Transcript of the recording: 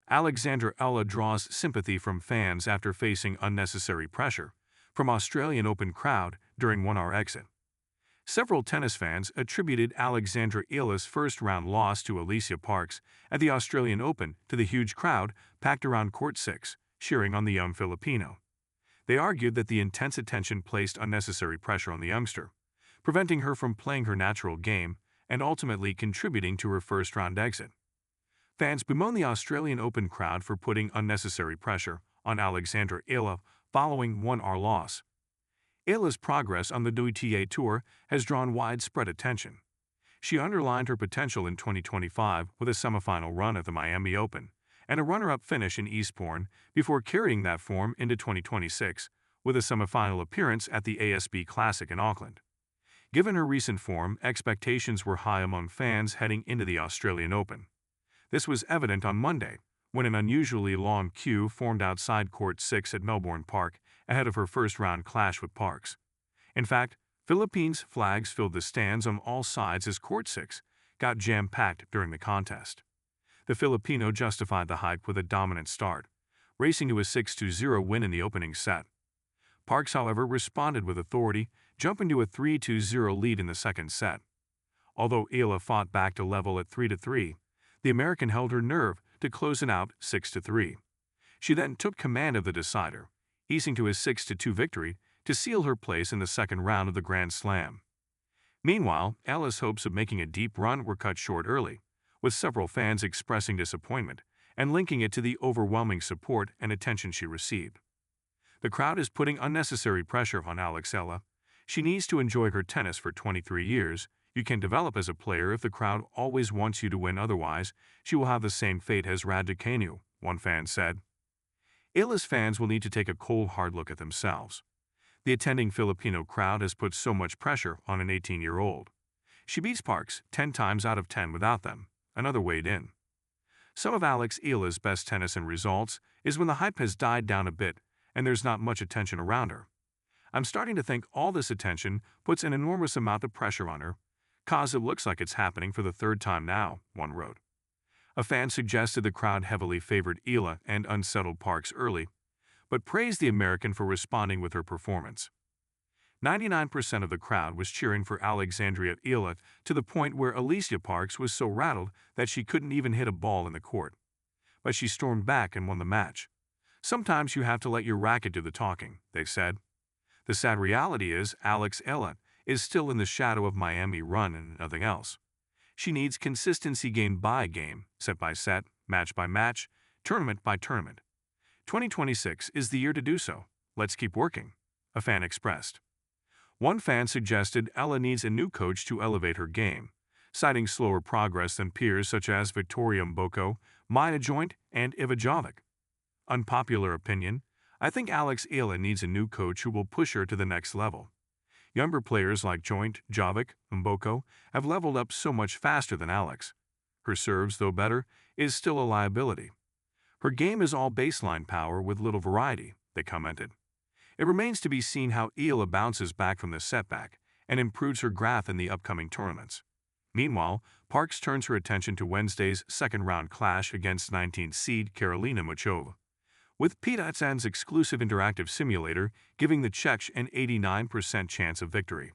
Alexandra Eala draws sympathy from fans after facing unnecessary pressure from Australian Open crowd during one-hour exit. Several tennis fans attributed Alexandra Eala's first-round loss to Alycia Parks at the Australian Open to the huge crowd packed around Court 6, cheering on the young Filipino. They argued that the intense attention placed unnecessary pressure on the youngster, preventing her from playing her natural game and ultimately contributing to her first-round exit. Fans bemoaned the Australian Open crowd for putting unnecessary pressure on Alexandra Eala following one-hour loss. Eala's progress on the WTA Tour has drawn widespread attention. She underlined her potential in 2025 with a semifinal run at the Miami Open and a runner-up finish in Eastbourne before carrying that form into 2026 with a semifinal appearance at the ASB Classic in Auckland. Given her recent form, expectations were high among fans heading into the Australian Open. This was evident on Monday, when an unusually long queue formed outside Court 6 at Melbourne Park ahead of her first-round clash with Parks. In fact, Philippines' flags filled the stands on all sides as Court 6 got jam-packed during the contest. The Filipino justified the hype with a dominant start, racing to a 6-0 win in the opening set. Parks, however, responded with authority, jumping to a 3-0 lead in the second set. Although Eala fought back to level at 3-3, the American held her nerve to close it out 6-3. She then took command of the decider, easing to a 6-2 victory to seal her place in the second round of the Grand Slam. Meanwhile, Eala's hopes of making a deep run were cut short early, with several fans expressing disappointment and linking it to the overwhelming support and attention she received. The crowd is putting unnecessary pressure on Alex Eala. She needs to enjoy her tennis for 23 years. You can develop as a player if the crowd always wants you to win, otherwise she will have the same fate as Raducanu, one fan said. Eala's fans will need to take a cold hard look at themselves. The attending Filipino crowd has put so much pressure on an 18-year-old. She beats Parks 10 times out of 10 without them, another weighed in. Some of Alex Eala's best tennis and results is when the hype has died down a bit and there's not much attention around her. I'm starting to think all this attention puts an enormous amount of pressure on her, cause it looks like it's happening for the third time now, one wrote. A fan suggested the crowd heavily favored Eala and unsettled Parks early, but praised the American for responding with her performance. 99% of the crowd was cheering for Alexandra Eala to the point where Alycia Parks was so rattled that she couldn't even hit a ball in the court. But she stormed back and won the match. Sometimes you have to let your racket do the talking, they said. The sad reality is Alex Eala is still in the shadow of Miami run and nothing else. She needs consistency game by game, set by set, match by match, tournament by tournament. 2026 is the year to do so. Let's keep working, a fan expressed. One fan suggested Eala needs a new coach to elevate her game, citing slower progress than peers such as Victoria Mboko, Maya Joint, and Iva Jovic. Unpopular opinion, I think Alex Eala needs a new coach who will push her to the next level. Younger players like Joint, Jovic, and Mboko have leveled up so much faster than Alex. Her serves, though better, is still a liability. Her game is all baseline power with little variety, they commented. It remains to be seen how Eala bounces back from this setback and improves her graph in the upcoming tournaments. Meanwhile, Parks turns her attention to Wednesday's second-round clash against 19th seed Karolina Muchova, with PDATSAN's exclusive interactive simulator giving the Czech an 89% chance of victory.